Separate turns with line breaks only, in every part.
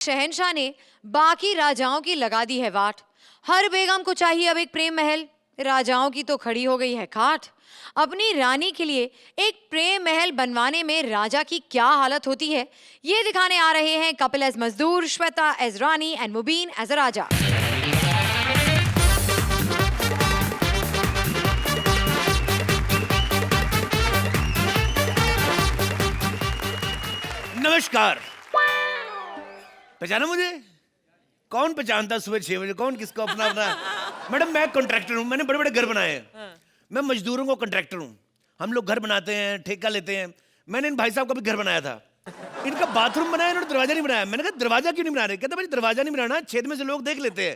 शहंशाह ने बाकी राजाओं की लगा दी है वाट। हर बेगम को चाहिए अब एक प्रेम महल, राजाओं की तो खड़ी हो गई है खाट। अपनी रानी के लिए एक प्रेम महल बनवाने में राजा की क्या हालत होती है, ये दिखाने आ रहे हैं कपिल एज मजदूर, श्वेता एज रानी एंड मुबीन एज अ राजा।
नमस्कार। पहचाना मुझे? कौन पहचानता सुबह 6 बजे? कौन किसको अपना अपना? मैडम मैं कॉन्ट्रैक्टर हूँ, मैंने बड़े बड़े घर बनाए हैं। मैं मजदूरों को कॉन्ट्रैक्टर हूँ। हम लोग घर बनाते हैं, ठेका लेते हैं। मैंने इन भाई साहब का भी घर बनाया था। इनका बाथरूम बनाया, इन्होंने दरवाजा नहीं बनाया। मैंने कहा दरवाजा क्यों नहीं बना रहे? कहते भाई दरवाजा नहीं बनाना, छेद में से लोग देख लेते हैं।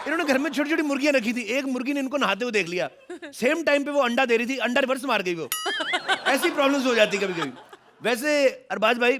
इन्होंने घर में छोटी छोटी मुर्गियां रखी थी। एक मुर्गी ने इनको नहाते हुए देख लिया। सेम टाइम पे वो अंडा दे रही थी, अंडा रिवर्स मार गई वो। ऐसी प्रॉब्लम्स हो जाती कभी कभी। वैसे अरबाज भाई,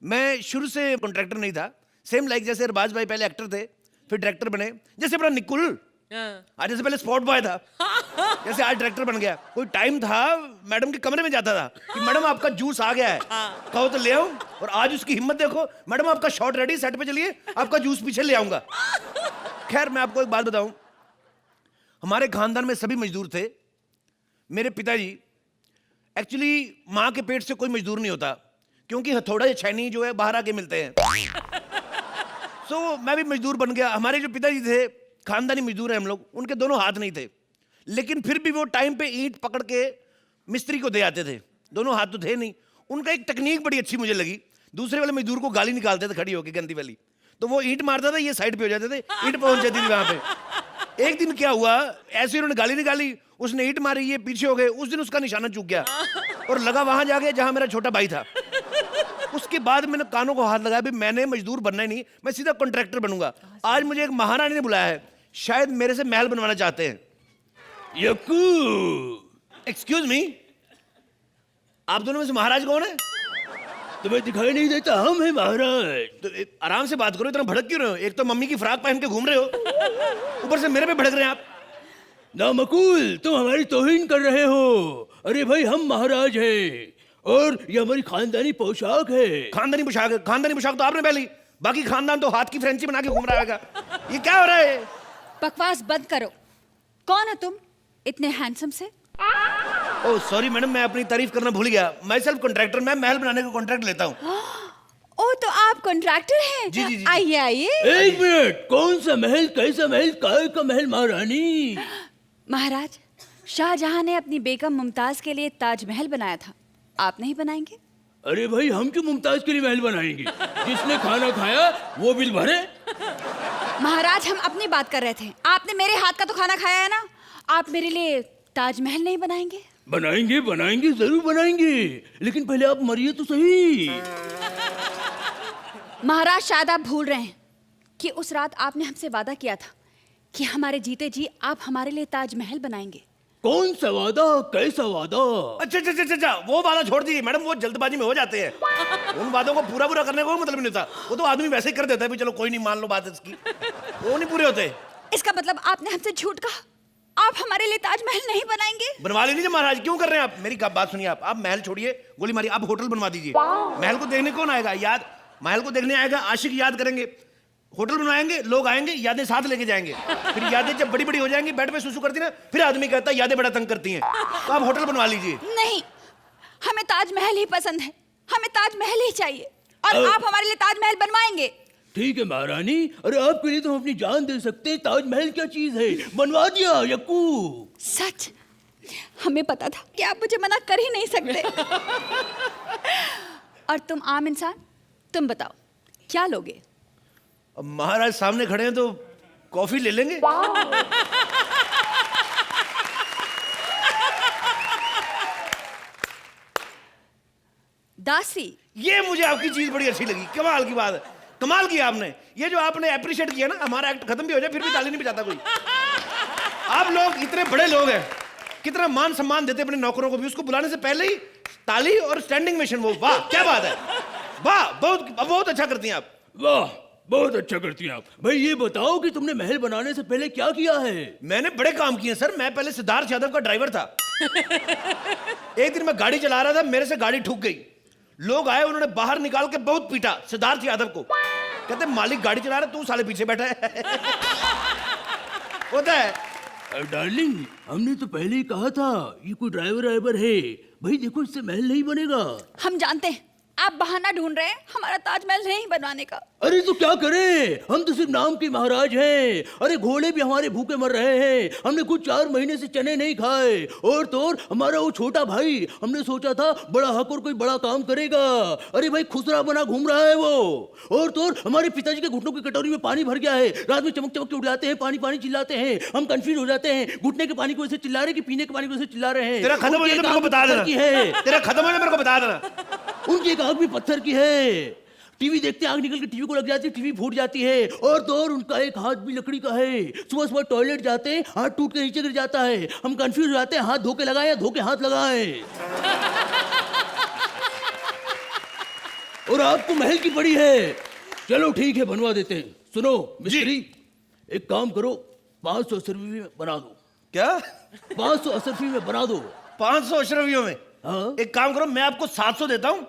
मैं शुरू से कॉन्ट्रैक्टर नहीं था। सेम लाइक जैसे अरबाज भाई पहले एक्टर थे, फिर डायरेक्टर बने। जैसे अपना निकुल आज जैसे पहले स्पॉट बॉय था, जैसे आज डायरेक्टर बन गया। कोई टाइम था मैडम के कमरे में जाता था कि मैडम आपका जूस आ गया है, कहो तो ले आऊं। और आज उसकी हिम्मत देखो, मैडम आपका शॉट रेडी, सेट पे चलिए, आपका जूस पीछे ले आऊंगा। खैर मैं आपको एक बात बताऊं, हमारे खानदान में सभी मजदूर थे। मेरे पिताजी एक्चुअली माँ के पेट से कोई मजदूर नहीं होता, क्योंकि हथौड़ा या छैनी जो है बाहर आके मिलते हैं। सो मैं भी मजदूर बन गया। हमारे जो पिताजी थे खानदानी मजदूर हैं हम लोग, उनके दोनों हाथ नहीं थे, लेकिन फिर भी वो टाइम पे ईंट पकड़ के मिस्त्री को दे आते थे। दोनों हाथ तो थे नहीं। उनका एक टेक्निक बड़ी अच्छी मुझे लगी। दूसरे वाले मजदूर को गाली निकालते थे खड़ी होकर, गंदी वाली। तो वो ईंट मारता था, ये साइड पे हो जाते थे, ईंट पहुंच जाती थी वहां पे। एक दिन क्या हुआ, ऐसे उन्होंने गाली निकाली, उसने ईंट मारी, ये पीछे हो गए। उस दिन उसका निशाना चूक गया और लगा वहां जाके जहां मेरा छोटा भाई था। उसके बाद मैंने कानों को हाथ लगाया, भी मैंने मजदूर बनना ही नहीं, मैं सीधा कॉन्ट्रैक्टर बनूंगा। आज मुझे एक महारानी ने बुलाया है, शायद मेरे से महल बनवाना चाहते हैं। यक्कू, एक्सक्यूज मी, आप दोनों में से महाराज कौन है?
तुम्हें दिखाई नहीं देता? हम हैं महाराज।
तो आराम से बात करो, इतना भड़क क्यों रहे हो? एक तो मम्मी की फ्राक पहन के घूम रहे हो, ऊपर से मेरे पे भड़क रहे हैं आप।
नामकुल, तुम हमारी तौहीन कर रहे हो। अरे भाई, हम महाराज हैं और ये हमारी खानदानी पोशाक है।
खानदानी पोशाक है? खानदानी पोशाक तो आपने पहली, बाकी खानदान तो हाथ की फ्रेंची बना के घूम रहा है। ये क्या हो रहा है?
बकवास बंद करो। कौन हो तुम इतने हैंडसम से?
ओह सॉरी मैडम, मैं अपनी तारीफ करना भूल गया। मैं सेल्फ कॉन्ट्रैक्टर, मैं महल बनाने का कॉन्ट्रैक्ट लेता हूँ।
ओ, तो आप कॉन्ट्रैक्टर हैं?
जी, जी, जी।
आइए आइए।
एक मिनट, कौन सा महल, कैसा महल, काय का महल महारानी?
महाराज, शाहजहां ने अपनी बेगम मुमताज के लिए ताजमहल बनाया था, आप नहीं बनाएंगे?
अरे भाई, हम क्यों मुमताज के लिए महल बनाएंगे? जिसने खाना खाया वो बिल भरे।
महाराज, हम अपनी बात कर रहे थे। आपने मेरे हाथ का तो खाना खाया है ना। आप मेरे लिए ताजमहल नहीं बनाएंगे?
बनाएंगे बनाएंगे, जरूर बनाएंगे, लेकिन पहले आप मरिए तो सही।
महाराज, शायद आप भूल रहे हैं कि उस रात आपने हमसे वादा किया था कि हमारे जीते जी आप हमारे लिए ताजमहल बनाएंगे।
कौन सा वादा, कैसा वादा?
अच्छा अच्छा अच्छा अच्छा, वो वादा छोड़ दीजिए मैडम, वो जल्दबाजी में हो जाते हैं। उन वादों को पूरा पूरा करने को मतलब नहीं होता। वो तो आदमी वैसे ही कर देता है, भी चलो कोई नहीं, मान लो बात इसकी। वो नहीं पूरे होते।
इसका मतलब आपने हमसे झूठ कहा? आप हमारे लिए ताजमहल नहीं बनाएंगे?
बनवा लेनी महाराज, क्यों कर रहे हैं आप? मेरी बात सुनिए, आप महल छोड़िए, गोली मारिए, आप होटल बनवा दीजिए। महल को देखने कौन आएगा? याद, महल को देखने आएगा आशिक, याद करेंगे। होटल बनवाएंगे, लोग आएंगे, यादें साथ लेके जाएंगे। फिर यादें जब बड़ी बड़ी हो जाएंगी, बेड पे सुसु करती ना, फिर आदमी कहता है यादें बड़ा तंग करती हैं। तो आप होटल बनवा लीजिए।
नहीं, हमें ताजमहल ही पसंद है, हमें ताजमहल ही चाहिए, और आप हमारे लिए ताजमहल बनवाएंगे?
ठीक है महारानी, अरे आपके लिए तो हम अपनी जान दे सकते हैं। ताजमहल क्या चीज है, बनवा दिया यक्कू।
सच, हमें पता था कि आप मुझे मना कर ही नहीं सकते। और तुम आम इंसान, तुम बताओ क्या लोगे?
अब महाराज सामने खड़े हैं तो कॉफी ले लेंगे।
दासी,
ये मुझे आपकी चीज बड़ी अच्छी लगी, कमाल की बात है, कमाल किया आपने। ये जो आपने अप्रिशिएट किया ना, हमारा एक्ट खत्म भी हो जाए फिर भी ताली नहीं बजाता कोई। आप लोग इतने बड़े लोग हैं, कितना मान सम्मान देते अपने नौकरों को भी, उसको बुलाने से पहले ही ताली और स्टैंडिंग मेशन। वो वाह क्या बात है, वाह, बहुत बहुत अच्छा करती हैं आप।
वाह, बहुत अच्छा करती हैं आप। भाई ये बताओ कि तुमने महल बनाने से पहले क्या किया है?
मैंने बड़े काम किए सर। मैं पहले सिद्धार्थ यादव का ड्राइवर था। एक दिन मैं गाड़ी चला रहा था, मेरे से गाड़ी ठुक गई। लोग आए, उन्होंने बाहर निकाल के बहुत पीटा सिद्धार्थ यादव को। कहते मालिक गाड़ी चला रहा, तू साले पीछे बैठा है। होता है।
डार्लिंग, हमने तो पहले ही कहा था ये कोई ड्राइवर है। भाई देखो, इससे महल नहीं बनेगा।
हम जानते हैं आप बहाना ढूंढ रहे हैं हमारा ताजमहल नहीं बनवाने का।
अरे तो क्या करें, हम तो सिर्फ नाम के महाराज हैं। अरे घोड़े भी हमारे भूखे मर रहे हैं। हमने कुछ 4 महीने से चने नहीं खाए। और तो और हमारा वो छोटा भाई, हमने सोचा था बड़ा हक और कोई बड़ा काम करेगा। अरे भाई खुसरा बना घूम रहा है वो। और तो और हमारे पिताजी के घुटनों की कटोरी में पानी भर गया है। रात में चमक चमक के उड़ जाते हैं, पानी पानी चिल्लाते हैं। हम कंफ्यूज हो जाते हैं, घुटने के पानी को ऐसे चिल्ला रहे कि पीने के पानी को ऐसे चिल्ला रहे हैं।
तेरा खत्म हो जाए तो मेरे को बता देना। तेरा खत्म हो जाए मेरे को बता देना।
उनकी एक आंख भी पत्थर की है। टीवी देखते आंख निकल के टीवी को लग जाती है, टीवी फूट जाती है। और तो और उनका एक हाथ भी लकड़ी का है। सुबह सुबह टॉयलेट जाते हैं, हाथ टूट के नीचे गिर जाता है। हम कंफ्यूज हो जाते हैं, हाथ धो के लगाए या धो के हाथ लगाए। और आपको महल की पड़ी है। चलो ठीक है, बनवा देते हैं। सुनो मिस्त्री, एक काम करो, 500 अशरफी में बना दो।
क्या?
500 अशरफी में बना दो।
500 अशरफियों में?
हाँ।
एक काम करो, मैं आपको 700 देता हूँ।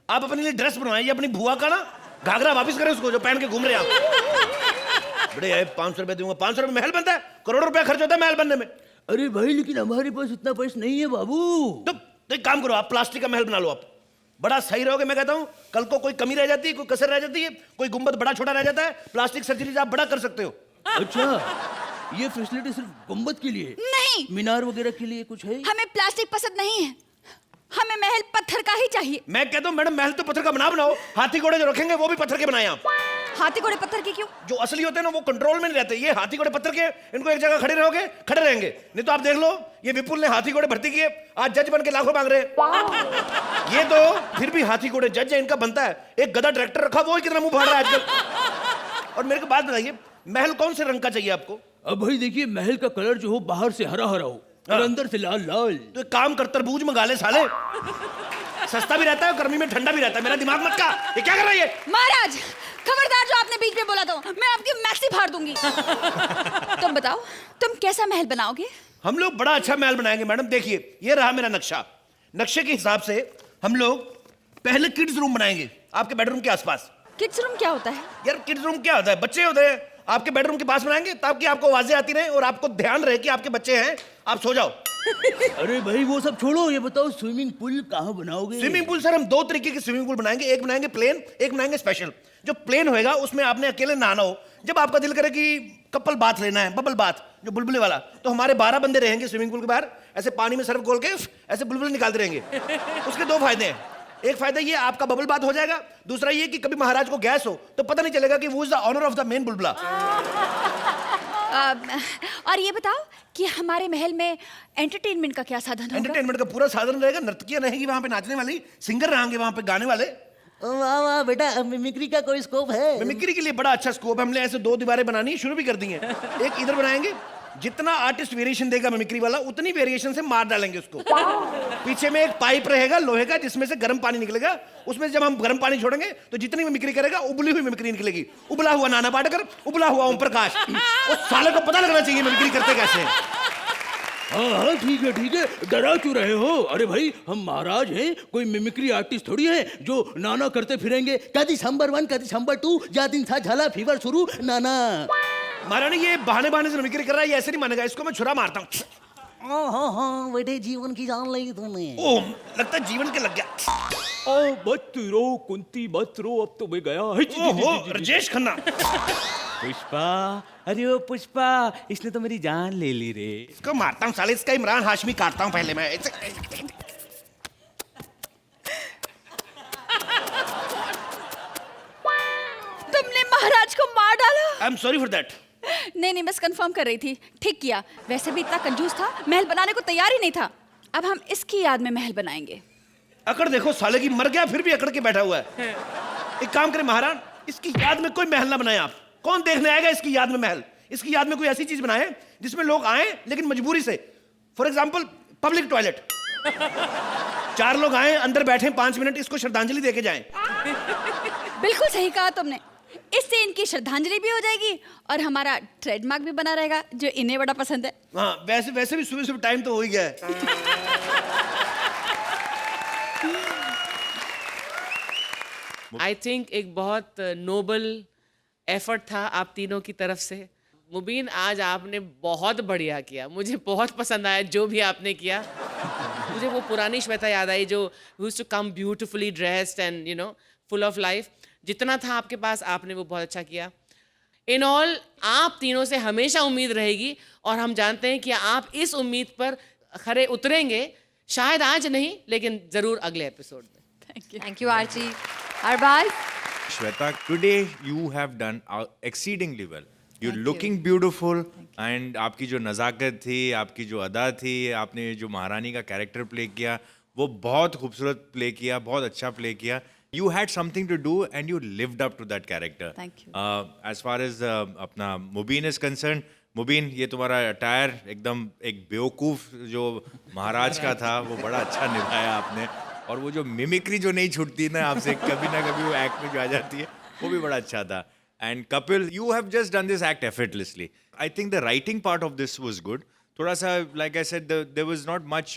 आप अपने लिए ड्रेस बनवाइए, अपनी बुआ का ना घाघरा वापस करें उसको जो पहन के घूम रहे हैं आप। बड़े आए, 500 रुपए दूंगा। 500 रुपए महल बनता है? करोड़ों रुपया खर्च होता है महल बनने में।
अरे भाई, लेकिन हमारे पास इतना पैसा नहीं है बाबू।
तो एक काम करो, आप प्लास्टिक का महल बना लो। आप बड़ा सही रहोगे, मैं कहता हूँ। कल को कोई कमी रह जाती है, कोई कसर रह जाती है, कोई गुंबद बड़ा छोटा रह जाता है, प्लास्टिक सर्जरी आप बड़ा कर सकते हो।
अच्छा, ये फैसिलिटी सिर्फ गुंबद के लिए?
नहीं,
मीनार वगैरह के लिए कुछ है?
हमें प्लास्टिक पसंद नहीं है, हमें महल पत्थर का ही चाहिए।
मैं कहता हूँ मैडम, महल तो पत्थर का बनाओ। हाथी घोड़े जो रखेंगे वो भी पत्थर के बनाए आप।
हाथी घोड़े पत्थर के क्यों?
जो असली होते हैं ना वो कंट्रोल में नहीं रहते। ये हाथी घोड़े पत्थर के, इनको एक जगह खड़े रहोगे खड़े रहेंगे। नहीं तो आप देख लो, ये विपुल ने हाथी घोड़े भर्ती किए, आज जज बन के लाखों मांग रहे। ये तो फिर भी हाथी घोड़े जज है, इनका बनता है। एक गधा डायरेक्टर रखा, वो ही कितना मुंह फाड़ रहा है आजकल। और मेरे को बात बताइए, महल कौन से रंग का चाहिए आपको?
अब भाई देखिए, महल का कलर जो हो बाहर से हरा हरा हो और अंदर से लाल लाल।
तो एक काम कर, तरबूज मंगा ले साले, सस्ता भी रहता है और गर्मी में ठंडा भी रहता है। मेरा दिमाग मत का, ये क्या कर रहा है ये?
महाराज खबरदार, जो आपने बीच में बोला तो मैं आपकी मैक्सी फाड़ दूंगी। तुम बताओ, तुम कैसा महल बनाओगे?
हम लोग बड़ा अच्छा महल बनाएंगे मैडम। देखिए, ये रहा मेरा नक्शा। नक्शे के हिसाब से हम लोग पहले किड्स रूम बनाएंगे आपके बेडरूम के आसपास।
किड्स रूम क्या होता है?
यार किड्स रूम क्या होता है? बच्चे होते हैं, आपके बेडरूम के पास बनाएंगे ताकि आपको आवाजें आती रहे और आपको ध्यान रहे कि आपके बच्चे हैं, आप सो जाओ।
अरे भाई वो सब छोड़ो, ये बताओ स्विमिंग पूल कहाँ बनाओगे?
स्विमिंग पूल सर, हम 2 तरीके के स्विमिंग पूल बनाएंगे। एक बनाएंगे प्लेन, एक बनाएंगे स्पेशल। जो प्लेन होएगा उसमें आपने अकेले नहाना हो। जब आपका दिल करे कि कपल बाथ लेना है, बबल बाथ जो बुलबुले वाला, तो हमारे 12 बंदे रहेंगे स्विमिंग पूल के बाहर, ऐसे पानी में सर्फ खोल के ऐसे बुलबुले निकालते रहेंगे। उसके 2 फायदे हैं। एक फायदा ये, आपका बबल बाथ हो जाएगा। दूसरा ये कि कभी महाराज को गैस हो तो पता नहीं चलेगा कि वो is the honour of the main बुलबुला।
और ये बताओ कि हमारे महल में एंटरटेनमेंट का क्या साधन होगा?
एंटरटेनमेंट का पूरा साधन रहेगा। नर्तकियां रहेंगी वहां पे नाचने वाली, सिंगर रहेंगे वहां पे गाने वाले।
वाह वाह बेटा, मिमिक्री का कोई स्कोप है?
मिमिक्री के लिए बड़ा अच्छा स्कोप है। हमने ऐसे 2 दीवारें बनानी शुरू भी कर दी हैं। एक इधर बनाएंगे, जितना आर्टिस्ट वेरिएशन देगा मिमिक्री वाला उतनी वेरिएशन से मार डालेंगे उसको। पीछे में एक पाइप रहेगा लोहे का, जिसमें से गर्म पानी निकलेगा। उसमें जब हम गर्म पानी छोड़ेंगे तो जितनी मिमिक्री करेगा उबली हुई मिमिक्री निकलेगी। उबला हुआ नाना पाटेकर, उबला हुआ ओम प्रकाश। उस साले को पता लगना चाहिए मिमिक्री करते कैसे हैं।
हाँ ठीक है ठीक है, डरा क्यों रहे हो? अरे भाई हम महाराज हैं, कोई मिमिक्री आर्टिस्ट थोड़ी है जो नाना करते फिरेंगे। कदी नंबर 1 कदी नंबर 2, जा दिन था झाला फीवर शुरू नाना।
महारानी ये बहाने बहाने से मिमिक्री कर रहा है, ये ऐसे नहीं मानेगा। इसको मैं छुरा मारता हूँ।
हाँ बेटे, जीवन की जान ली तुमने।
ओह, लगता है जीवन के लग गया।
ओ मत रो कुंती मत रो, अब तो मैं गया।
ओहो, राजेश खन्ना।
पुष्पा, अरे ओ पुष्पा, इसने तो मेरी जान ले ली रे।
इसको मारता हूँ साले, इसका इमरान हाशमी काटता हूँ पहले मैं।
तुमने महाराज को मार डाला?
I am sorry for that.
नहीं, बस कंफर्म कर रही थी। ठीक किया, वैसे भी इतना कंजूस था, महल बनाने को तैयार ही नहीं था। अब हम इसकी याद में महल बनाएंगे।
अकड़ देखो साले की, मर गया फिर भी अकड़ के बैठा हुआ है। एक काम करें महाराज, इसकी याद में कोई महल ना बनाए आप। कौन देखने आएगा इसकी याद में महल? इसकी याद में कोई ऐसी चीज बनाए जिसमें लोग आए लेकिन मजबूरी से। For example public toilet. 4 लोग आए, अंदर बैठे 5 मिनट, इसको श्रद्धांजलि देके जाएं।
बिल्कुल सही कहा तुमने। इससे इनकी श्रद्धांजलि भी हो जाएगी और हमारा ट्रेडमार्क भी बना रहेगा, जो इन्हें बड़ा पसंद है।
हाँ, वैसे भी सुबह टाइम तो हो ही गया है।
आई थिंक एक बहुत नोबल एफर्ट था आप तीनों की तरफ से। मुबीन, आज आपने बहुत बढ़िया किया, मुझे बहुत पसंद आया जो भी आपने किया। मुझे वो पुरानी श्वेता याद आई जो used to come beautifully dressed and you know full of life. जितना था आपके पास आपने वो बहुत अच्छा किया। इन ऑल आप तीनों से हमेशा उम्मीद रहेगी और हम जानते हैं कि आप इस उम्मीद पर खरे उतरेंगे, शायद आज नहीं लेकिन जरूर अगले एपिसोड में।
Thank you Archie. Arbaaz,
Shweta, today you have done exceedingly well. You're looking beautiful and आपकी जो नज़ाकत थी, आपकी जो अदा थी, आपने जो महारानी का कैरेक्टर प्ले किया, वो बहुत खूबसूरत प्ले किया, बहुत अच्छा प्ले किया. You had something to do and you lived up to that character.
Thank you.
As far as अपना मुबीन is concerned, मुबीन, ये तुम्हारा अटायर एकदम एक बेवकूफ़ जो महाराज का था, वो बड़ा अच्छा निभाया आपने. और वो जो मिमिक्री जो नहीं छूटती ना आपसे, कभी ना कभी वो एक्ट में जो आ जाती है, वो भी बड़ा अच्छा था. And Kapil, you have just done this act effortlessly. I think the writing part of this was good. थोड़ा सा, like I said, there was not much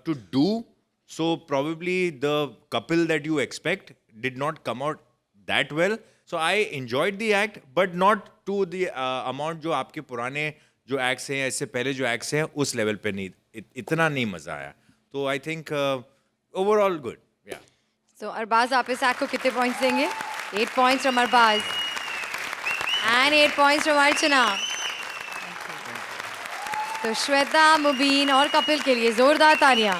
to do, so probably the Kapil that you expect did not come out that well. So I enjoyed the act, but not to the amount जो आपके पुराने जो acts हैं, इससे पहले जो acts हैं, उस लेवल पे नहीं, इतना नहीं मज़ा आया. तो I think overall good, yeah.
So Arbaaz, आप इस एक्ट को कितने पॉइंट्स देंगे? 8 points from Arbaaz and 8 points from अर्चना. तो श्वेता, मुबीन और कपिल के लिए जोरदार तालियां.